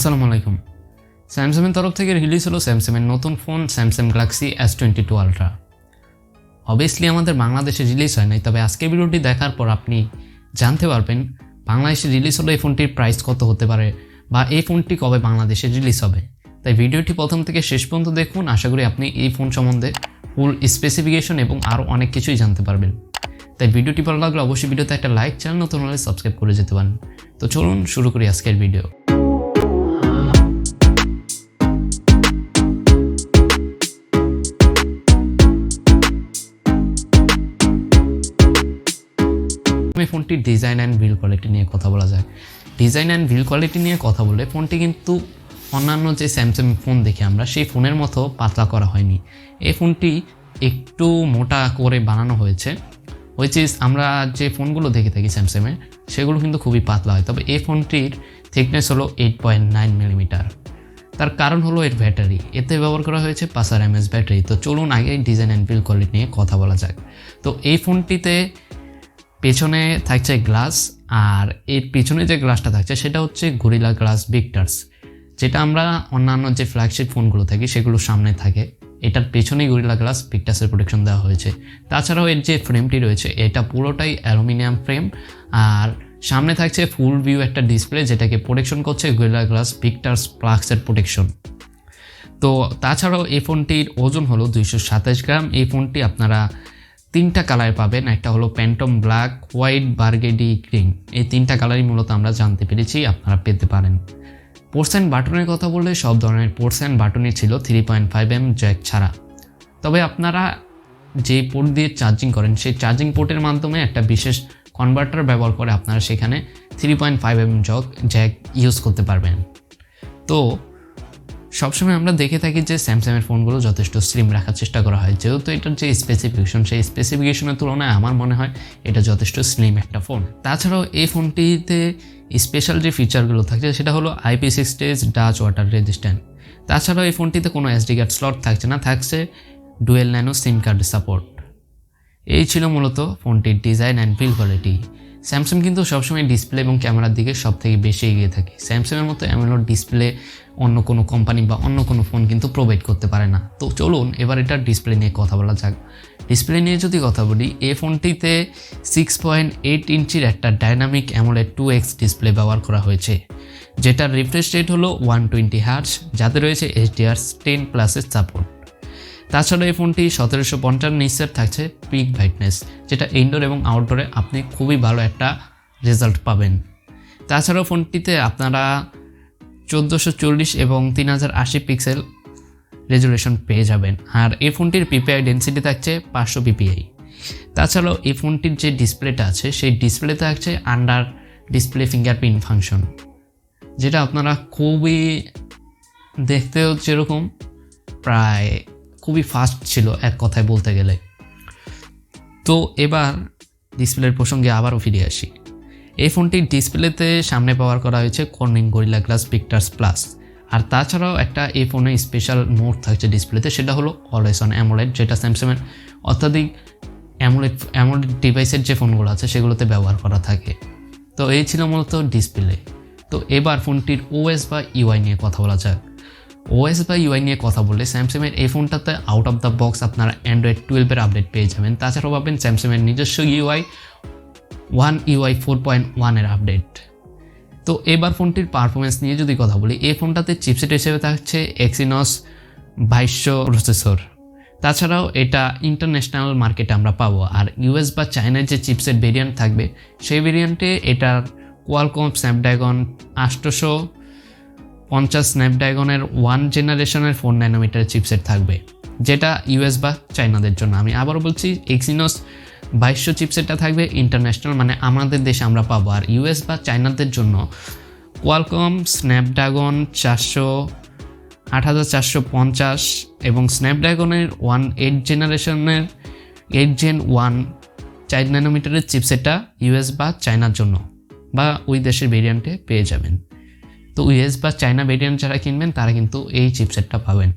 আসসালামু আলাইকুম। স্যামসাংয়ের তরফ থেকে রিলিজ হলো স্যামসাংয়ের নতুন phone Samsung Galaxy S22 ultra. Obviously আমাদের বাংলাদেশে রিলিজ হয় নাই, তবে আজকের ভিডিওটি দেখার পর আপনি জানতে পারবেন বাংলাদেশে রিলিজ হলো এই ফোনটির প্রাইস কত হতে পারে বা এই ফোনটি কবে বাংলাদেশে রিলিজ হবে। তাই ভিডিওটি প্রথম থেকে শেষ পর্যন্ত দেখুন। আশা করি আপনি এই ফোন সম্বন্ধে ফুল স্পেসিফিকেশন এবং আরও অনেক কিছুই জানতে পারবেন। তাই ভিডিওটি ভালো লাগলে অবশ্যই ভিডিওতে একটা লাইক, চ্যানেল নতুন হলে সাবস্ক্রাইব করে যেতে পারেন। তো চলুন শুরু করি আজকের ভিডিও। ফোনটির ডিজাইন অ্যান্ড বিল্ড কোয়ালিটি নিয়ে কথা বলা যায়। ডিজাইন অ্যান্ড বিল্ড কোয়ালিটি নিয়ে কথা বলে ফোনটি কিন্তু অন্যান্য যে স্যামসাং ফোন দেখি আমরা সেই ফোনের মতো পাতলা করা হয়নি। এই ফোনটি একটু মোটা করে বানানো হয়েছে, হুইচ ইজ আমরা যে ফোনগুলো দেখে থাকি স্যামসাংয়ের সেগুলো কিন্তু খুবই পাতলা হয়। তবে এই ফোনটির থিকনেস হলো 8.9 মিলিমিটার। তার কারণ হলো এর ব্যাটারি, এতে ব্যবহার করা হয়েছে 5000 mAh ব্যাটারি। তো চলুন আগে ডিজাইন অ্যান্ড বিল্ড কোয়ালিটি নিয়ে কথা বলা যাক। তো এই ফোনটিতে পেছনে থাকছে গ্লাস, আর এর পিছনে যে গ্লাসটা থাকছে সেটা হচ্ছে গরিলা গ্লাস ভিক্টার্স, যেটা আমরা অন্যান্য যে ফ্ল্যাগশিপ ফোনগুলো থাকি সেগুলোর সামনে থাকে। এটার পেছনেই গরিলা গ্লাস ভিক্টার্সের প্রোটেকশন দেওয়া হয়েছে। তাছাড়াও এর যে ফ্রেমটি রয়েছে এটা পুরোটাই অ্যালুমিনিয়াম ফ্রেম, আর সামনে থাকছে ফুল ভিউ একটা ডিসপ্লে যেটাকে প্রোটেকশন করছে গরিলা গ্লাস ভিক্টার্স প্লাক্সের প্রোটেকশন। তো তাছাড়াও এই ফোনটির ওজন হলো 227 গ্রাম। এই ফোনটি আপনারা 3টা কালার পাবেন, একটা হলো প্যান্টম ব্ল্যাক, হোয়াইট, বার্গেডি, গ্রিন। এই 3টা কালারই মূলত আমরা জানতে পেরেছি আপনারা পেতে পারেন। পোর্টস অ্যান্ড বাটনের কথা বললে সব ধরনের পোর্টস অ্যান্ড বাটনই ছিল 3.5mm জ্যাক ছাড়া। তবে আপনারা যে পোর্ট দিয়ে চার্জিং করেন সেই চার্জিং পোর্টের মাধ্যমে একটা বিশেষ কনভার্টার ব্যবহার করে আপনারা সেখানে 3.5mm জ্যাক ইউজ করতে পারবেন। তো সবসময় আমরা দেখে থাকি যে স্যামসাংয়ের ফোনগুলো যথেষ্ট স্লিম রাখার চেষ্টা করা হয়, যেহেতু এটার যে স্পেসিফিকেশন সেই স্পেসিফিকেশনের তুলনায় আমার মনে হয় এটা যথেষ্ট স্লিম একটা ফোন। তাছাড়াও এই ফোনটিতে স্পেশাল যে ফিচারগুলো থাকছে সেটা হলো IP60 ডাচ ওয়াটার রেজিস্ট্যান্ট। তাছাড়াও এই ফোনটিতে কোনো SD কার্ড স্লট থাকছে না, থাকছে ডুয়েল ন্যানো সিম কার্ড সাপোর্ট। এই ছিল মূলত ফোনটির design and build quality. Samsung কিন্তু সবসময় ডিসপ্লে এবং ক্যামেরার দিকে সব থেকে বেশি এগিয়ে থাকে। স্যামসাংয়ের মতো অ্যামোলেড ডিসপ্লে অন্য কোনো কোম্পানি বা অন্য কোনো ফোন কিন্তু প্রোভাইড করতে পারে না। তো চলুন এবার এটার ডিসপ্লে নিয়ে কথা বলা যাক। ডিসপ্লে নিয়ে যদি কথা বলি, এই ফোনটিতে 6.8 ইঞ্চির একটা ডাইনামিক অ্যামোলেড 2x ডিসপ্লে ব্যবহার করা হয়েছে, যেটার রিফ্রেশ রেট হলো 120 হার্টজ, যাতে রয়েছে HDR10+এর সাপোর্ট। তাছাড়া এই ফোনটি 1750 নিটসের থাকছে পিক ব্রাইটনেস, যেটা ইনডোর এবং আউটডোরে আপনি খুবই ভালো একটা রেজাল্ট পাবেন। তাছাড়াও ফোনটিতে আপনারা 1440 এবং 3080 পিক্সেল রেজুলেশন পেয়ে যাবেন, আর এই ফোনটির PPI ডেন্সিটি থাকছে 500 PPI। তাছাড়াও এই ফোনটির যে ডিসপ্লেটা আছে সেই ডিসপ্লেতে থাকছে আন্ডার ডিসপ্লে ফিঙ্গারপ্রিন্ট ফাংশন, যেটা আপনারা খুবই দেখতেও যেরকম প্রায় খুবই ফাস্ট ছিল এক কথায় বলতে গেলে। তো এবার ডিসপ্লের প্রসঙ্গে আবারও ফিরে আসি। এই ফোনটির ডিসপ্লেতে সামনে ব্যবহার করা হয়েছে কর্নিং গরিলা গ্লাস ভিক্টার্স প্লাস, আর তাছাড়াও একটা এই ফোনে স্পেশাল মোড থাকছে ডিসপ্লেতে, সেটা হলো অলওয়েজ অন অ্যামোলেড, যেটা স্যামসাংয়ের অত্যাধিক অ্যামোলেড ডিভাইসের যে ফোনগুলো আছে সেগুলোতে ব্যবহার করা থাকে। তো এই ছিল মূলত ডিসপ্লে। তো এবার ফোনটির OS বা UI নিয়ে কথা বলা যাক। OS বা UI নিয়ে কথা বললে স্যামসাংয়ের এই ফোনটাতে আউট অফ দ্য বক্স আপনারা অ্যান্ড্রয়েড 12-এর আপডেট পেয়ে যাবেন। তাছাড়াও পাবেন স্যামসাংয়ের নিজস্ব UI 4.1-এর আপডেট। তো এবার ফোনটির পারফরমেন্স নিয়ে যদি কথা বলি, এই ফোনটাতে চিপসেট হিসেবে থাকছে Exynos 2200 প্রসেসর। তাছাড়াও এটা ইন্টারন্যাশনাল মার্কেটে আমরা পাবো, আর US বা চায়নার যে চিপসেট ভেরিয়েন্ট থাকবে সেই ভেরিয়েন্টে এটার কোয়ালকম স্ন্যাপড্রাগন 850 স্ন্যাপড্রাগনের 1 জেনারেশনের 4 ন্যানোমিটার চিপসেট থাকবে, যেটা US বা চায়নাদের জন্য। আমি আবারও বলছি, Exynos 2200 চিপসেটটা থাকবে ইন্টারন্যাশনাল, মানে আমাদের দেশে আমরা পাবো, আর US বা চায়নাদের জন্য কোয়ালকম স্ন্যাপড্রাগন 8450 এবং স্ন্যাপড্রাগনের 8 জেনারেশনের 8 Gen 1 4 ন্যানোমিটারের চিপসেটটা US বা চায়নার জন্য বা ওই দেশের ভেরিয়েন্টে পেয়ে যাবেন। তো US বা চায়না ভেরিয়েন্ট যারা কিনবেন তারা কিন্তু এই চিপসেটটা পাবেন।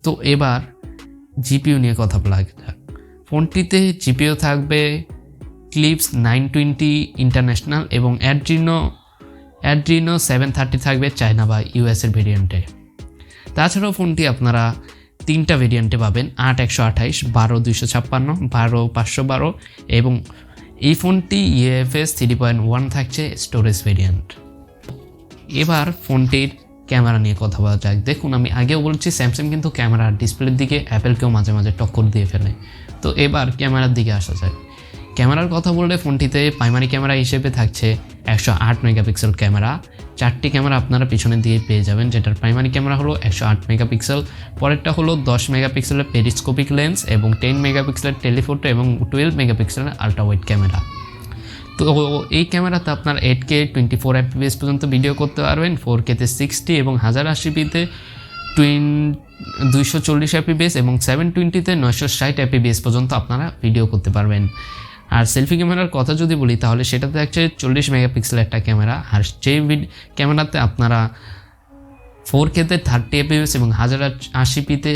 তো এবার জিপিইউ নিয়ে কথা বলা যাক। ফোনটিতে জিপিইউ থাকবে ক্লিপস 920 ইন্টারন্যাশনাল এবং অ্যাড্রিনো Adreno 730 থাকবে চায়না বা ইউএসের ভেরিয়েন্টে। তাছাড়াও ফোনটি আপনারা 3টা ভেরিয়েন্টে পাবেন, 8/128, 12/256, 12/512 এবং এই ফোনটি UFS 3.1 থাকছে স্টোরেজ ভেরিয়েন্ট। এবার ফোনটির ক্যামেরা নিয়ে কথা বলা যাক। দেখুন, আমি আগেও বলছি স্যামসাং কিন্তু ক্যামেরার ডিসপ্লের দিকে অ্যাপেলকেও মাঝে মাঝে টক্কর দিয়ে ফেলে। তো এবার ক্যামেরার দিকে আসা যায়। ক্যামেরার কথা বললে ফোনটিতে প্রাইমারি ক্যামেরা হিসেবে থাকছে 108 মেগাপিক্সেল ক্যামেরা। 4টি ক্যামেরা আপনারা পিছনে দিয়ে পেয়ে যাবেন, যেটার প্রাইমারি ক্যামেরা হলো 108 মেগাপিক্সেল, পরেরটা হলো 10 মেগাপিক্সেলের পেরিস্কোপিক লেন্স এবং 10 মেগাপিক্সেলের টেলিফোটো এবং 12 মেগাপিক্সেলের আল্ট্রা ওয়াইড ক্যামেরা। তো এই ক্যামেরাতে আপনার 8K 24 fps পর্যন্ত ভিডিও করতে পারবেন, 4K-তে 60 এবং 1080p-তে 240 fps এবং 720-তে 960 fps পর্যন্ত আপনারা ভিডিও করতে পারবেন। আর সেলফি ক্যামেরার কথা যদি বলি তাহলে সেটাতে থাকছে 40 মেগাপিক্সেলের একটা ক্যামেরা, আর সেই ক্যামেরাতে আপনারা 4K-তে 30 fps এবং 1080p-তে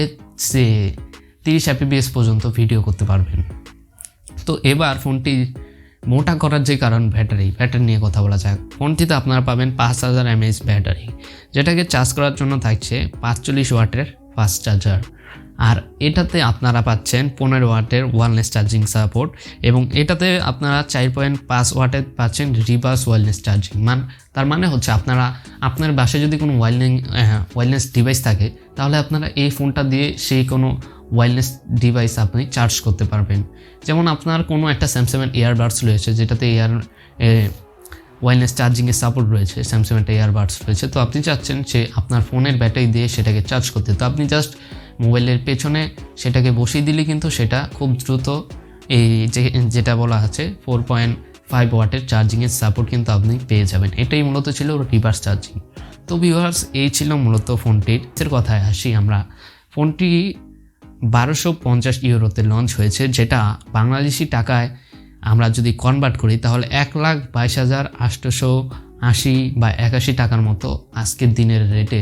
30 fps পর্যন্ত ভিডিও করতে পারবেন। তো এবার ফোনটি মোটা করার যে কারণ ব্যাটারি নিয়ে কথা বলা যাক। ফোনটিতে আপনারা পাবেন 5000 mAh ব্যাটারি, যেটাকে চার্জ করার জন্য থাকছে 45 ওয়াটের ফাস্ট চার্জার। আর এটাতে আপনারা পাচ্ছেন 15 ওয়াটের ওয়্যারলেস চার্জিং সাপোর্ট এবং এটাতে আপনারা 4.5 ওয়াটের পাচ্ছেন রিভার্স ওয়্যারলেস চার্জিং। তার মানে হচ্ছে আপনার বাসায় যদি কোনো ওয়্যারলেস ডিভাইস থাকে তাহলে আপনারা এই ফোনটা দিয়ে সেই কোনো ওয়্যারলেস ডিভাইস আপনি চার্জ করতে পারবেন। যেমন আপনার কোনো একটা স্যামসাংয়ের ইয়ারবাডস রয়েছে যেটাতে ওয়্যারলেস চার্জিংয়ের সাপোর্ট রয়েছে, স্যামসাংয়ের ইয়ারবাডস রয়েছে, তো আপনি চাচ্ছেন যে আপনার ফোনের ব্যাটারি দিয়ে সেটাকে চার্জ করতে, তো আপনি জাস্ট মোবাইলের পেছনে সেটাকে বসিয়ে দিলে কিন্তু সেটা খুব দ্রুত যেটা বলা আছে 4.5 ওয়াটের চার্জিংয়ের সাপোর্ট কিন্তু আপনি পেয়ে যাবেন। এটাই মূলত ছিল রিভার্স চার্জিং। তো ভিউয়ার্স, এই ছিল মূলত ফোনটির কথায় আসি আমরা। ফোনটি 1250 ইউরোতে লঞ্চ হয়েছে, যেটা বাংলাদেশি টাকায় আমরা যদি কনভার্ট করি তাহলে 1,22,880 বা 81 টাকার মতো আজকের দিনের রেটে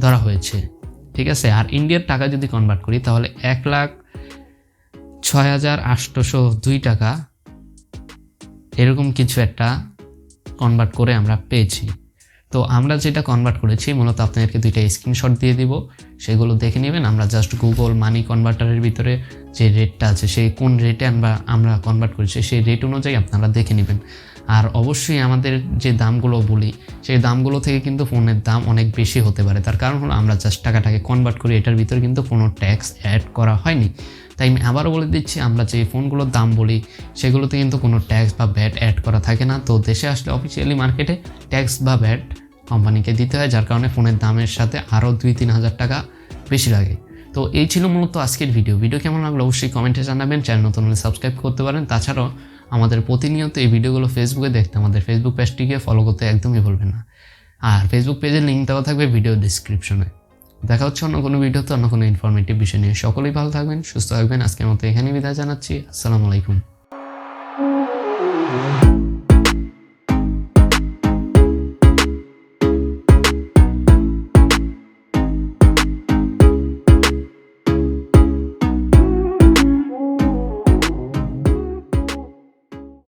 ধরা হয়েছে, ঠিক আছে। আর ইন্ডিয়ার টাকা যদি কনভার্ট করি তাহলে 1,06,802 টাকা এরকম কিছু একটা কনভার্ট করে আমরা পেয়েছি। তো আমরা যেটা কনভার্ট করেছি মূলত আপনাদেরকে 2টা স্ক্রিনশট দিয়ে দিব, সেগুলো দেখে নেবেন। আমরা জাস্ট গুগল মানি কনভার্টারের ভিতরে যে রেটটা আছে সেই কোন রেটে আমরা কনভার্ট করেছি সেই রেট অনুযায়ী আপনারা দেখে নেবেন। আর অবশ্যই আমাদের যে দামগুলো বলি সেই দামগুলো থেকে কিন্তু ফোনের দাম অনেক বেশি হতে পারে। তার কারণ হলো আমরা জাস্ট টাকাটাকে কনভার্ট করি, এটার ভিতরে কিন্তু কোনো ট্যাক্স অ্যাড করা হয়নি। তাই আমি আবারও বলে দিচ্ছি, আমরা যে ফোনগুলোর দাম বলি সেগুলোতে কিন্তু কোনো ট্যাক্স বা ভ্যাট অ্যাড করা থাকে না। তো দেশে আসলে অফিসিয়ালি মার্কেটে ট্যাক্স বা ভ্যাট কোম্পানিকে দিতে হয়, যার কারণে ফোনের দামের সাথে আরও 2-3 হাজার টাকা বেশি লাগে। তো এই ছিল মূলত আজকের ভিডিও কেমন লাগলো অবশ্যই কমেন্টে জানাবেন। চ্যানেল নতুন হলে সাবস্ক্রাইব করতে পারেন। তাছাড়াও আমাদের প্রতিনিয়ত এই ভিডিওগুলো ফেসবুকে দেখতে আমাদের ফেসবুক পেজটিকে ফলো করতে একদমই ভুলবেন না। আর ফেসবুক পেজের লিঙ্ক দেওয়া থাকবে ভিডিও ডিসক্রিপশনে। দেখা হচ্ছে অন্য কোনো ভিডিওতে অন্য কোনো ইনফরমেটিভ বিষয় নিয়ে। সকলেই ভালো থাকবেন, সুস্থ থাকবেন। আজকের মতো এখানেই বিদায় জানাচ্ছি। আসসালামু আলাইকুম।